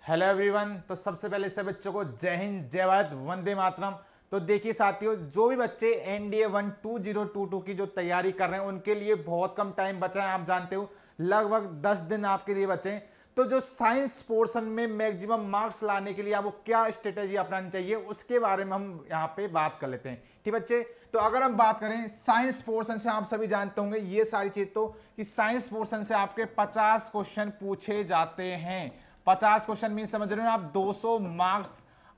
Hello everyone. तो सबसे पहले सब बच्चों को जय हिंद, जय भारत, वंदे मातरम। तो देखिए साथियों, जो भी बच्चे एनडीए 1 2022 की जो तैयारी कर रहे हैं उनके लिए बहुत कम टाइम बचा है। आप जानते हो लगभग 10 दिन आपके लिए बचे हैं। तो जो साइंस पोर्शन में मैक्सिमम मार्क्स लाने के लिए आपको क्या स्ट्रेटेजी अपनानी चाहिए उसके बारे में हम यहाँ पे बात कर लेते हैं। ठीक बच्चे, तो अगर हम बात करें साइंस पोर्शन से, आप सभी जानते होंगे ये सारी चीज तो कि साइंस पोर्शन से आपके 50 क्वेश्चन पूछे जाते हैं। 50 क्वेश्चन मीन समझ रहे हो आप, 200 मार्क्स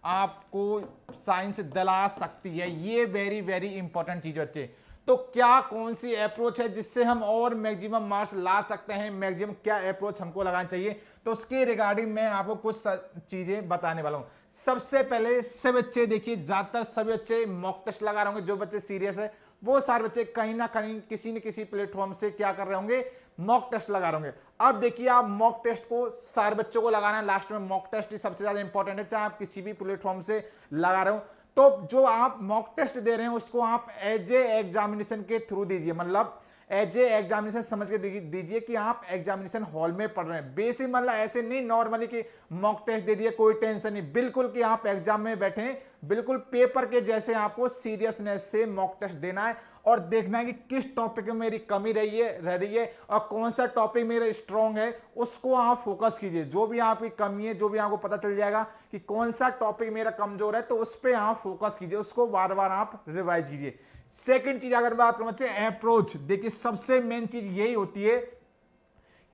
आपको साइंस दिला सकती है। ये वेरी वेरी इंपॉर्टेंट चीज बच्चे। तो क्या कौन सी अप्रोच है जिससे हम और मैक्सिमम मार्क्स ला सकते हैं, मैक्सिमम क्या अप्रोच हमको लगाना चाहिए, तो उसके रिगार्डिंग मैं आपको कुछ चीजें बताने वाला हूं। सबसे पहले सब बच्चे देखिए, ज्यादातर सभी बच्चे मॉक टेस्ट लगा रहे होंगे। जो बच्चे सीरियस है वो सारे बच्चे कहीं ना कहीं किसी न किसी प्लेटफॉर्म से क्या कर रहे होंगे, मॉक टेस्ट लगा रहे होंगे। अब देखिए, आप मॉक टेस्ट को सारे बच्चों को लगाना है। लास्ट में मॉक टेस्ट ही सबसे ज्यादा इंपॉर्टेंट है, चाहे आप किसी भी प्लेटफॉर्म से लगा रहे हो। तो जो आप मॉक टेस्ट दे रहे हैं उसको आप एज ए एग्जामिनेशन के थ्रू दीजिए, मतलब एज ए एग्जामिनेशन समझ के दीजिए कि आप एग्जामिनेशन हॉल में पढ़ रहे हैं। बेसिक मतलब ऐसे नहीं नॉर्मली कि मॉक टेस्ट दे दिए कोई टेंशन नहीं, बिल्कुल कि आप एग्जाम में बैठे हैं, बिल्कुल पेपर के जैसे आपको सीरियसनेस से मॉक टेस्ट देना है और देखना है कि किस टॉपिक में मेरी कमी रह रही है और कौन सा टॉपिक मेरा स्ट्रांग है, उसको आप फोकस कीजिए। जो भी आपकी कमी है, जो भी आपको पता चल जाएगा कि कौन सा टॉपिक मेरा कमजोर है, तो उस पर आप फोकस कीजिए, उसको बार बार आप रिवाइज कीजिए। सेकंड चीज अगर बात करूं बच्चे, अप्रोच देखिए, सबसे मेन चीज यही होती है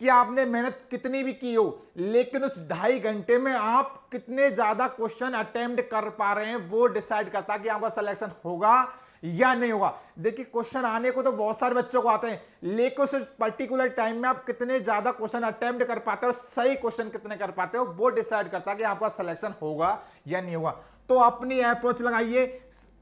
कि आपने मेहनत कितनी भी की हो, लेकिन उस 2.5 घंटे में आप कितने ज्यादा क्वेश्चन अटेम्प्ट कर पा रहे हैं वो डिसाइड करता है कि आपका सिलेक्शन होगा या नहीं होगा। देखिए, क्वेश्चन आने को तो बहुत सारे बच्चों को आते हैं, लेकिन उस पर्टिकुलर टाइम में आप कितने ज्यादा क्वेश्चन अटेम्प्ट कर पाते हो, सही क्वेश्चन कितने कर पाते हो, वो डिसाइड करता है कि आपका सिलेक्शन होगा या नहीं होगा। तो अपनी अप्रोच लगाइए।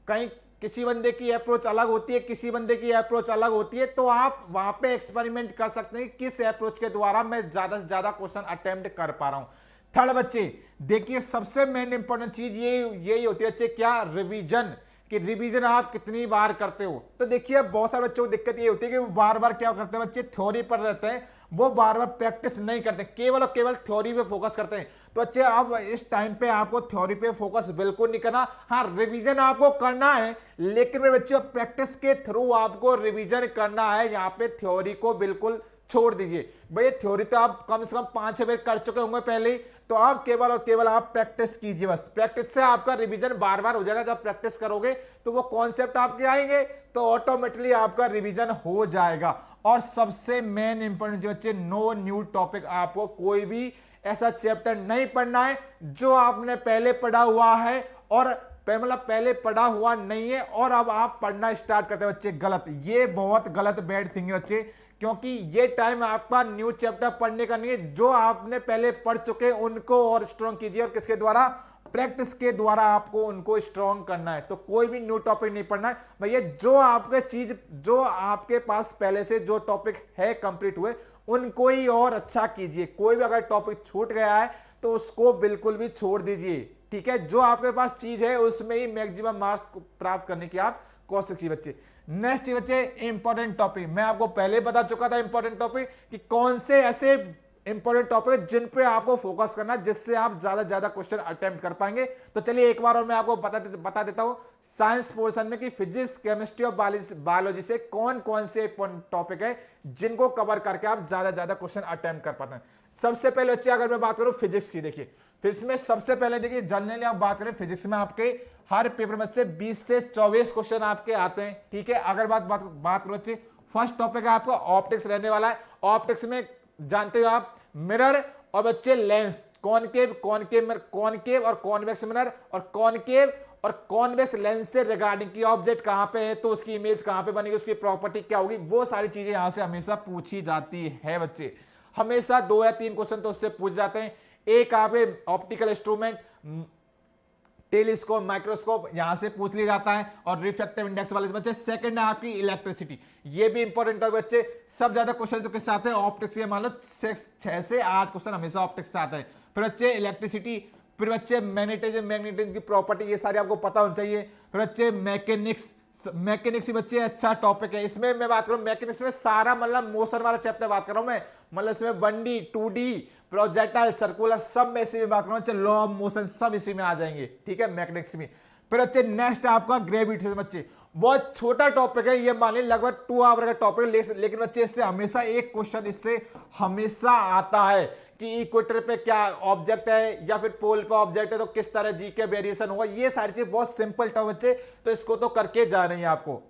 कहीं किसी बंदे की अप्रोच अलग होती है, किसी बंदे की अप्रोच अलग होती है, तो आप वहां पे एक्सपेरिमेंट कर सकते हैं किस अप्रोच के द्वारा मैं ज्यादा से ज्यादा क्वेश्चन अटेम्प्ट कर पा रहा हूं। थर्ड बच्चे देखिए, सबसे मेन इंपॉर्टेंट चीज यही होती है बच्चे, क्या रिवीजन, कि रिवीजन आप कितनी बार करते हो। तो देखिए, बहुत सारे बच्चों को दिक्कत ये होती है कि वो बार बार क्या करते हैं, बच्चे थ्योरी पढ़ रहते हैं, वो बार बार प्रैक्टिस नहीं करते, केवल और केवल थ्योरी पे फोकस करते हैं। तो बच्चे, अब इस टाइम पे आपको थ्योरी पे फोकस बिल्कुल नहीं करना। हाँ, रिवीजन आपको करना है, लेकिन मेरे बच्चों प्रैक्टिस के थ्रू आपको रिवीजन करना है। यहाँ पे थ्योरी को बिल्कुल छोड़ दीजिए। भाई थ्योरी तो आप कम से कम 5-6 बार कर चुके होंगे पहले ही, तो आप केवल और केवल आप प्रैक्टिस कीजिए। बस प्रैक्टिस से आपका रिवीजन बार बार हो जाएगा। जब प्रैक्टिस करोगे तो वो कॉन्सेप्ट आपके आएंगे, तो ऑटोमेटिकली आपका रिवीजन हो जाएगा। और सबसे मेन इंपॉर्टेंट जो बच्चे, नो न्यू टॉपिक। आपको कोई भी ऐसा चैप्टर नहीं पढ़ना है जो आपने पहले पढ़ा हुआ है और मतलब पहले पढ़ा हुआ नहीं है और अब आप पढ़ना स्टार्ट करते हैं बच्चे। गलत, ये बहुत गलत बैड थिंग है बच्चे, क्योंकि ये टाइम आपका न्यू चैप्टर पढ़ने का नहीं है। जो आपने पहले पढ़ चुके उनको और स्ट्रॉन्ग कीजिए, और किसके द्वारा, प्रैक्टिस के द्वारा आपको उनको स्ट्रॉन्ग करना है। तो कोई भी न्यू टॉपिक नहीं पढ़ना है भैया। जो आपके चीज, जो आपके पास पहले से जो टॉपिक है कंप्लीट हुए, उनको ही और अच्छा कीजिए। कोई भी अगर टॉपिक छूट गया है तो उसको बिल्कुल भी छोड़ दीजिए। ठीक है, जो आपके पास चीज है उसमें ही मैक्सिमम मार्क्स प्राप्त करने की आप कोशिश कीजिए बच्चे। नेक्स्ट बच्चे, इंपॉर्टेंट टॉपिक। मैं आपको पहले बता चुका था इंपॉर्टेंट टॉपिक कि कौन से ऐसे इंपॉर्टेंट टॉपिक जिन पे आपको फोकस करना है, जिससे आप ज्यादा से ज्यादा क्वेश्चन अटेम्प्ट कर पाएंगे। तो चलिए एक बार और मैं आपको बता देता हूं साइंस पोर्शन में कि फिजिक्स, केमिस्ट्री और बायोलॉजी से कौन कौन से टॉपिक है जिनको कवर करके आप ज्यादा से ज्यादा क्वेश्चन अटेम्प्ट कर पाते हैं। सबसे पहले बच्चे अगर मैं बात करूं फिजिक्स की, देखिए फिजिक्स में सबसे पहले देखिए, जनरली आप बात करें फिजिक्स में आपके हर पेपर में से 20 से 24 क्वेश्चन आपके आते हैं। ठीक है, अगर बात करो बच्चे, फर्स्ट टॉपिक है आपका ऑप्टिक्स रहने वाला है। ऑप्टिक्स में जानते हो आप मिरर और बच्चे लेंस, कॉनकेव और कॉन्वेक्स मिरर, और कॉनकेव और कॉन्वेक्स लेंस से रिगार्डिंग की ऑब्जेक्ट कहां पे है तो उसकी इमेज कहां पे बनेगी, उसकी प्रॉपर्टी क्या होगी, वो सारी चीजें यहां से हमेशा पूछी जाती है बच्चे। हमेशा 2 या 3 क्वेश्चन तो उससे पूछ जाते हैं। एक आपके ऑप्टिकल इंस्ट्रूमेंट, टेलीस्कोप, माइक्रोस्कोप, यहां से पूछ लिया जाता है, और रिफ्रैक्टिव इंडेक्स वाले बच्चे। सेकंड है आपकी इलेक्ट्रिसिटी, ये भी इंपॉर्टेंट है बच्चे। सब ज्यादा क्वेश्चन तो किससे आते हैं, ऑप्टिक्स से। मान लो 6 से 8 क्वेश्चन हमेशा ऑप्टिक्स से आते हैं। फिर बच्चे इलेक्ट्रिसिटी, फिर बच्चे मैग्नेटिज्म की प्रॉपर्टी, ये सारी आपको पता होनी चाहिए। फिर बच्चे मैकेनिक्स, मैकेनिक्स बच्चे अच्छा टॉपिक है। इसमें मैं बात करूं मैकेनिक्स में सारा मतलब मोशन वाला चैप्टर बात कर रहा हूं मैं, मतलब इसमें 1D 2D प्रोजेक्टाइल सर्कुलर सब में इसी में बात कर रहा हूं, लॉ ऑफ मोशन सब इसी में आ जाएंगे, ठीक है मैकेनिक्स में। फिर बच्चे नेक्स्ट आपका ग्रेविटी से बच्चे बहुत छोटा टॉपिक है, ये मान लीजिए लगभग 2 आवर का टॉपिक है, लेकिन बच्चे इससे हमेशा एक क्वेश्चन इससे हमेशा आता है कि इक्वेटर पे क्या ऑब्जेक्ट है या फिर पोल पे ऑब्जेक्ट है तो किस तरह जी के वेरिएशन होगा। ये सारी चीज बहुत सिंपल टॉपिक बच्चे, तो इसको तो करके जाना ही आपको।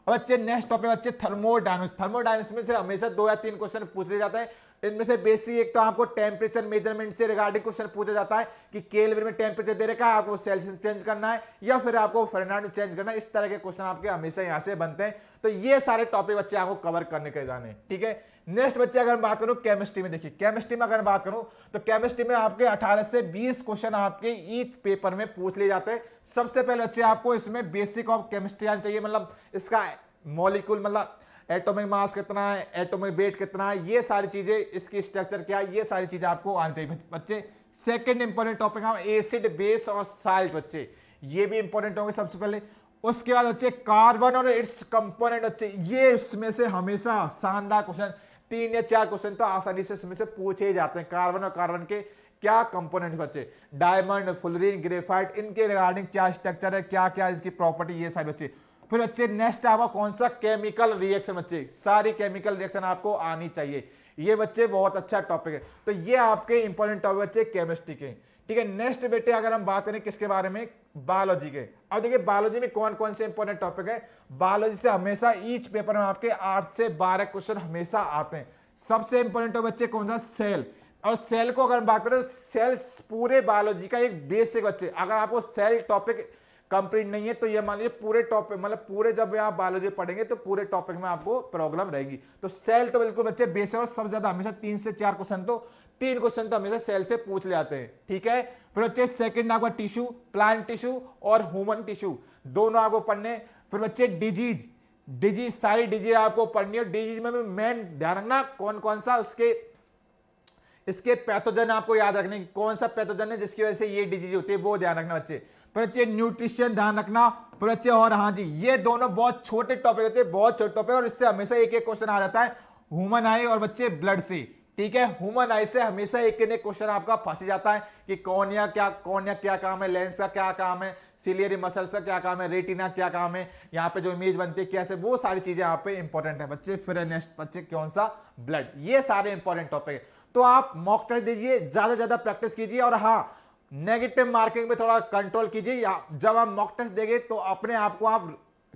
और बच्चे नेक्स्ट टॉपिक बच्चे थर्मोडायनामिक्स। थर्मोडायनामिक्स में से हमेशा 2 या 3 क्वेश्चन पूछ लिए जाते हैं। इनमें से बेसिक एक तो आपको टेम्परेचर मेजरमेंट से रिगार्डिंग क्वेश्चन पूछा जाता है कि केल्विन में टेम्परेचर दे रखा है, आपको सेल्सियस चेंज करना है या फिर आपको फ़ारेनहाइट में चेंज करना है। इस तरह के क्वेश्चन आपके हमेशा यहां से बनते हैं। तो ये सारे टॉपिक बच्चे आपको कवर करने के जाने, ठीक है। नेक्स्ट बच्चे अगर बात करूं केमिस्ट्री में, देखिए केमिस्ट्री में अगर बात करूं तो केमिस्ट्री में आपके 18 से 20 क्वेश्चन आपके ईच पेपर में पूछ लिए जाते हैं। सबसे पहले बच्चे आपको इसमें बेसिक ऑफ केमिस्ट्री आना चाहिए, मतलब इसका मॉलिक्यूल मतलब एटॉमिक मास कितना है, एटॉमिक वेट कितना है, ये सारी चीजें, इसकी स्ट्रक्चर क्या है, ये सारी चीजें आपको आनी चाहिए बच्चे। सेकंड इंपॉर्टेंट टॉपिक है एसिड बेस और साल्ट बच्चे, ये भी इंपॉर्टेंट होंगे सबसे पहले। उसके बाद बच्चे कार्बन और इट्स कंपोनेंट बच्चे, ये इसमें से हमेशा शानदार क्वेश्चन 3 या 4 क्वेश्चन तो आसानी से इसमें से पूछे ही जाते हैं। कार्बन और कार्बन के क्या कंपोनेंट्स बच्चे, डायमंड, फुलरीन, ग्रेफाइट, इनके रिगार्डिंग क्या स्ट्रक्चर है, क्या क्या इसकी प्रॉपर्टी, ये सारे बच्चे। फिर बच्चे नेक्स्ट आपका कौन सा केमिकल रिएक्शन बच्चे, सारी केमिकल रिएक्शन आपको आनी चाहिए। ये बच्चे बहुत अच्छा टॉपिक है। तो ये आपके इंपॉर्टेंट टॉपिक बच्चे केमिस्ट्री के, ठीक है। नेक्स्ट बेटे अगर हम बात करें किसके बारे में, बायोलॉजी के। अब देखिए बायोलॉजी में कौन कौन से इंपॉर्टेंट टॉपिक है। बायोलॉजी से हमेशा ईच पेपर में आपके 8 से 12 क्वेश्चन हमेशा आते हैं। सबसे इंपॉर्टेंट टॉपिक बच्चे कौन सा, सेल। और सेल को अगर बात करें तो सेल पूरे बायोलॉजी का एक बेसिक बच्चे, अगर आपको सेल टॉपिक कंप्लीट नहीं है तो ये मान लीजिए पूरे टॉपिक मतलब पूरे जब आप बायोलॉजी पढ़ेंगे तो पूरे टॉपिक में आपको प्रॉब्लम रहेगी। तो सेल तो बिल्कुल बच्चे बेसिक और सबसे ज्यादा हमेशा 3 से 4 क्वेश्चन तो 3 क्वेश्चन तो हमेशा सेल से पूछ ले आते हैं, ठीक है। फिर बच्चे सेकंड आपका टिश्यू, प्लांट टिश्यू और ह्यूमन टिश्यू दोनों आपको पढ़ने। फिर बच्चे डिजीज सारी डिजीज आपको पढ़नी है। डिजीज में भी मेन ध्यान रखना कौन कौन सा इसके पैथोजन आपको याद रखने की, कौन सा पैथोजन है जिसकी वजह से ये डिजीज होती है वो ध्यान रखना बच्चे। फिर बच्चे न्यूट्रिशन ध्यान रखना। फिर बच्चे और हाँ जी ये दोनों बहुत छोटे टॉपिक होते हैं, बहुत छोटे टॉपिक, और इससे हमेशा एक एक क्वेश्चन आ जाता है ह्यूमन आई और बच्चे ब्लड से, ठीक है। ह्यूमन आई से हमेशा एक एक क्वेश्चन आपका फंस जाता है कि कॉर्निया क्या काम है, लेंस का क्या काम है, सिलियरी मसल्स का क्या काम है, रेटिना क्या काम है, यहाँ पे जो इमेज बनती है कैसे, वो सारी चीजें यहाँ पे इंपॉर्टेंट है बच्चे। फिर नेक्स्ट बच्चे कौन सा, ब्लड। ये सारे इंपॉर्टेंट टॉपिक है। तो आप मॉक टेस्ट दीजिए, ज्यादा प्रैक्टिस कीजिए, और हाँ नेगेटिव मार्किंग पे थोड़ा कंट्रोल कीजिए। जब आप मॉक टेस्ट देंगे तो अपने आप को आप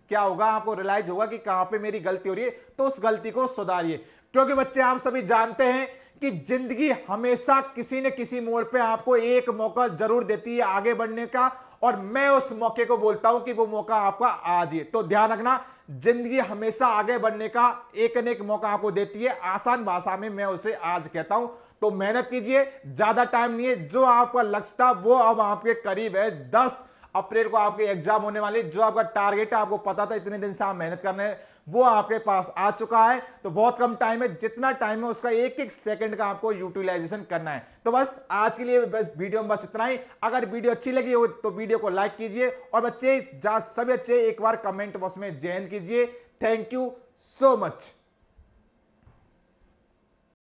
क्या होगा, आपको रियलाइज होगा कि कहां पे मेरी गलती हो रही है, तो उस गलती को सुधारिए। क्योंकि बच्चे आप सभी जानते हैं कि जिंदगी हमेशा किसी न किसी मोड़ पे आपको एक मौका जरूर देती है आगे बढ़ने का, और मैं उस मौके को बोलता हूं कि वो मौका आपका आज ही है। तो ध्यान रखना, जिंदगी हमेशा आगे बढ़ने का एक न एक मौका आपको देती है। आसान भाषा में मैं उसे आज कहता हूं। तो मेहनत कीजिए, ज्यादा टाइम नहीं है, जो आपका लक्ष्य था वो अब आपके करीब है। 10 अप्रैल को आपके एग्जाम होने वाले, जो आपका टारगेट है, आपको पता था इतने दिन से आप मेहनत करने, वो आपके पास आ चुका है। तो बहुत कम टाइम है, जितना टाइम है उसका एक एक सेकंड का आपको यूटिलाइजेशन करना है। तो बस आज के लिए बस वीडियो में बस इतना ही। अगर वीडियो अच्छी लगी हो तो वीडियो को लाइक कीजिए, और बच्चे सभी बच्चे एक बार कमेंट बॉक्स में जय हिंद कीजिए। Thank you so much.